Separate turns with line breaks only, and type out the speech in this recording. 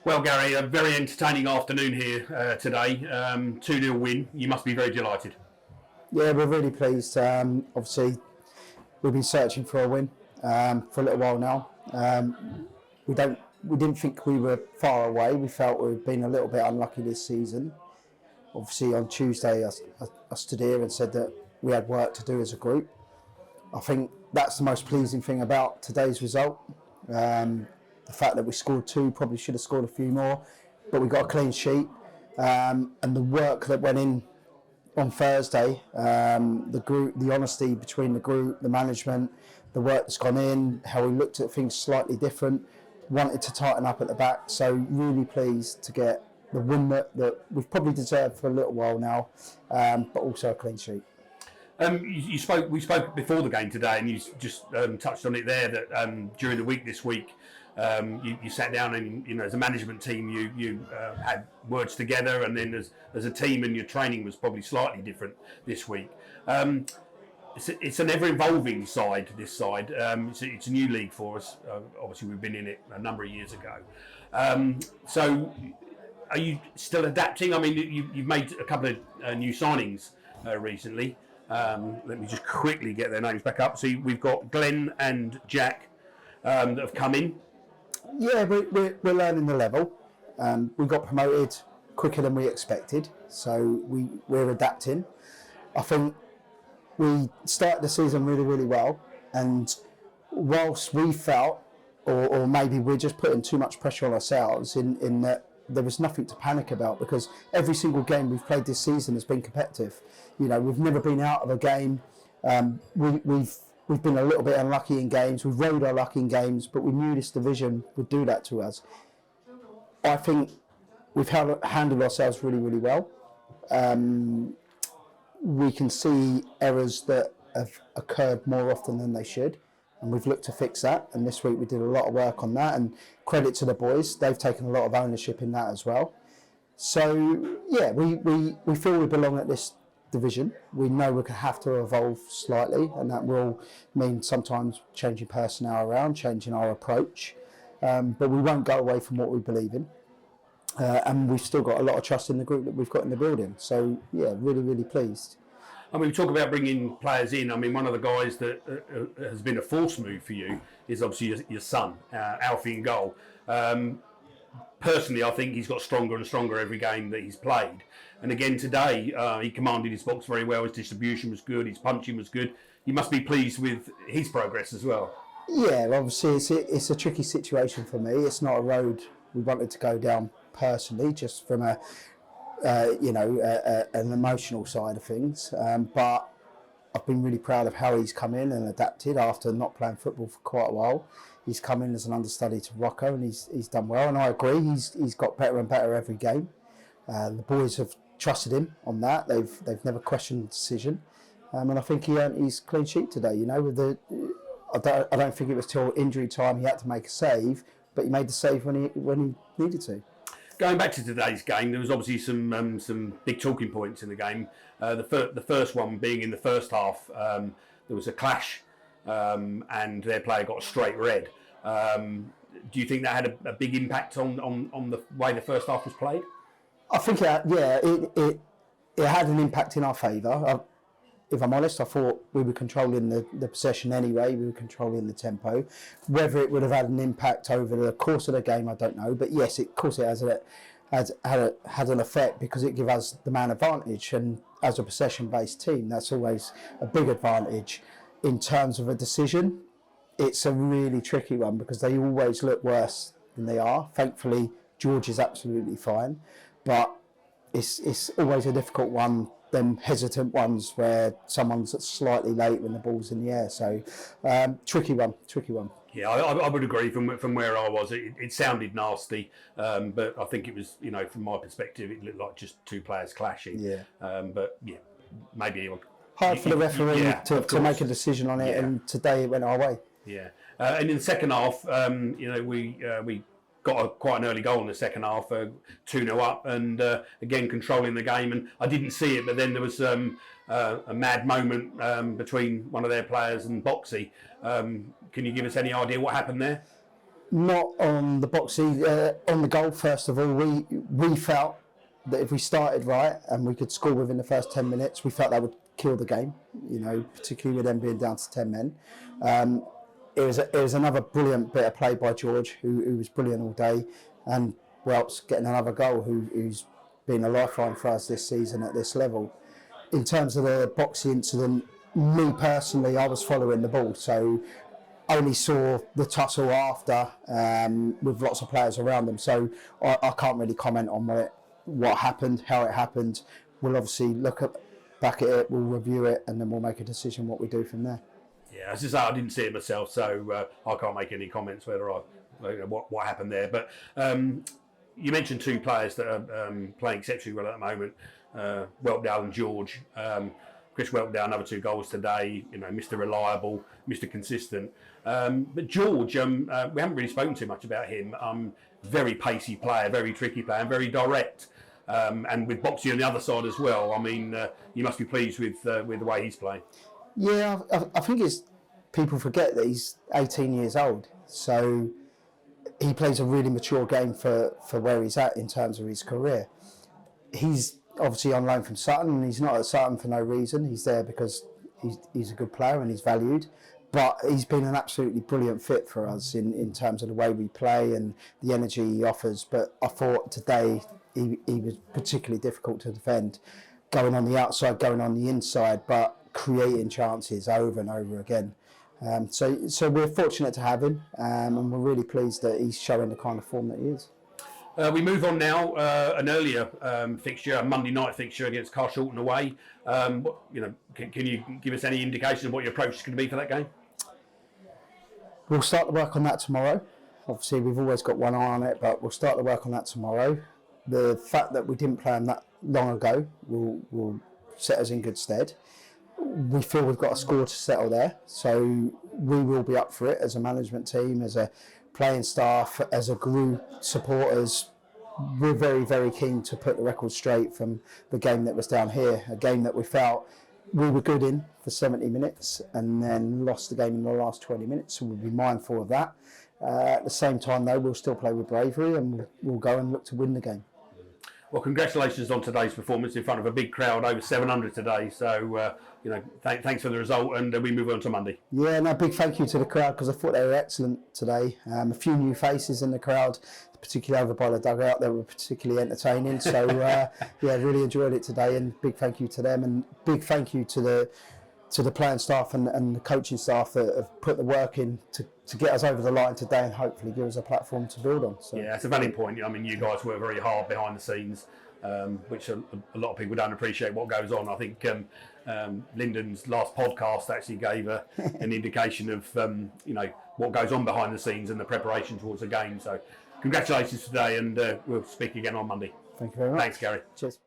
Well, Gary, a very entertaining afternoon here today. 2-0 win. You must be very delighted.
Yeah, we're really pleased. Obviously, we've been searching for a win for a little while now. We didn't think we were far away. We felt we'd been a little bit unlucky this season. Obviously, on Tuesday, I stood here and said that we had work to do as a group. I think that's the most pleasing thing about today's result. The fact that we scored two, probably should have scored a few more, but we got a clean sheet. And the work that went in on Thursday, the group, the honesty between the group, the management, the work that's gone in, how we looked at things slightly different, wanted to tighten up at the back. So really pleased to get the win that we've probably deserved for a little while now, but also a clean sheet.
We spoke before the game today, and you just touched on it there that during the week this week, you sat down and as a management team you had words together, and then as a team, and your training was probably slightly different this week. It's an ever-evolving side. This side, it's a new league for us. Obviously, we've been in it a number of years ago. So, are you still adapting? I mean, you've made a couple of new signings recently. Let me just quickly get their names back up. So we've got Glenn and Jack that have come in.
Yeah, we're learning the level. We got promoted quicker than we expected, so we're adapting. I think we started the season really, really well, and whilst we felt, or maybe we're just putting too much pressure on ourselves in that there was nothing to panic about, because every single game we've played this season has been competitive. We've never been out of a game. We've been a little bit unlucky in games. We've rode our luck in games, but we knew this division would do that to us. I think we've handled ourselves really, really well. We can see errors that have occurred more often than they should, and we've looked to fix that. And this week we did a lot of work on that, and credit to the boys. They've taken a lot of ownership in that as well. So yeah, we feel we belong at this division. We know we're going to have to evolve slightly, and that will mean sometimes changing personnel around, changing our approach, but we won't go away from what we believe in, and we've still got a lot of trust in the group that we've got in the building. So yeah, really, really pleased.
I mean, we talk about bringing players in. I mean, one of the guys that has been a force move for you is obviously your son, Alfie, in goal. Personally, I think he's got stronger and stronger every game that he's played. And again today, he commanded his box very well. His distribution was good. His punching was good. You must be pleased with his progress as well.
Yeah, obviously it's a tricky situation for me. It's not a road we wanted to go down personally, just from an emotional side of things. But I've been really proud of how he's come in and adapted after not playing football for quite a while. He's come in as an understudy to Rocco, and he's done well. And I agree, he's got better and better every game. The boys have trusted him on that. They've never questioned the decision, and I think he earned his clean sheet today. I don't think it was till injury time he had to make a save, but he made the save when he needed to.
Going back to today's game, there was obviously some big talking points in the game. The first one being in the first half, there was a clash, and their player got a straight red. Do you think that had a big impact on the way the first half was played?
I think it had an impact in our favour. If I'm honest, I thought we were controlling the possession anyway. We were controlling the tempo. Whether it would have had an impact over the course of the game, I don't know. But yes, of course it has had an effect, because it gives us the man advantage. And as a possession-based team, that's always a big advantage. In terms of a decision, it's a really tricky one, because they always look worse than they are. Thankfully, George is absolutely fine. But it's always a difficult one, them hesitant ones where someone's slightly late when the ball's in the air. So tricky one.
Yeah, I would agree from where I was. It sounded nasty, but I think it was, from my perspective, it looked like just two players clashing.
Yeah.
but yeah, maybe
hard for the referee to make a decision on it, and today it went our way.
Yeah, and in the second half, we got quite an early goal in the second half, 2-0 up, and again controlling the game. And I didn't see it, but then there was a mad moment between one of their players and Boxy. Can you give us any idea what happened there?
Not on the boxing, on the goal. First of all, we felt that if we started right and we could score within the first 10 minutes, we felt that would kill the game. You know, particularly with them being down to 10 men. It was another brilliant bit of play by George, who was brilliant all day, and Welps getting another goal, who's been a lifeline for us this season at this level. In terms of the boxing incident, me personally, I was following the ball, so only saw the tussle after, with lots of players around them. So I can't really comment on what happened, how it happened. We'll obviously back at it, we'll review it, and then we'll make a decision what we do from there.
Yeah, as I say, I didn't see it myself, so I can't make any comments whether what happened there. But you mentioned two players that are playing exceptionally well at the moment, Whelpdale and George. Chris Whelpdale, another 2 goals today. You know, Mr. Reliable, Mr. Consistent. But George, we haven't really spoken too much about him. Very pacey player, very tricky player, and very direct. And with Boxy on the other side as well. I mean, you must be pleased with the way he's playing.
Yeah, I think people forget that he's 18 years old. So he plays a really mature game for where he's at in terms of his career. He's obviously on loan from Sutton, and he's not at Sutton for no reason. He's there because he's a good player and he's valued. But he's been an absolutely brilliant fit for us in terms of the way we play and the energy he offers. But I thought today he was particularly difficult to defend, going on the outside, going on the inside, but creating chances over and over again. So we're fortunate to have him, and we're really pleased that he's showing the kind of form that he is.
We move on now. An earlier fixture, a Monday night fixture against Carshalton away. You know, can you give us any indication of what your approach is going to be for that game?
We'll start the work on that tomorrow. Obviously, we've always got one eye on it, but we'll start the work on that tomorrow. The fact that we didn't play them that long ago will set us in good stead. We feel we've got a score to settle there, so we will be up for it as a management team, as a playing staff, as a group, supporters. We're very, very keen to put the record straight from the game that was down here, a game that we felt we were good in for 70 minutes and then lost the game in the last 20 minutes, so we'll be mindful of that. At the same time, though, we'll still play with bravery and we'll go and look to win the game.
Well, congratulations on today's performance in front of a big crowd, over 700 today. So, you know, thanks for the result, and we move on to Monday.
Yeah, no, big thank you to the crowd, because I thought they were excellent today. A few new faces in the crowd, particularly over by the dugout, that were particularly entertaining. So, yeah, really enjoyed it today, and big thank you to them, and big thank you to the playing staff and the coaching staff that have put the work in to get us over the line today and hopefully give us a platform to build on. So,
yeah, it's a valid point. I mean, you guys work very hard behind the scenes, which a lot of people don't appreciate what goes on. I think Lyndon's last podcast actually gave an indication of you know, what goes on behind the scenes and the preparation towards the game. So congratulations today, and we'll speak again on Monday.
Thank you very much.
Thanks, Gary.
Cheers.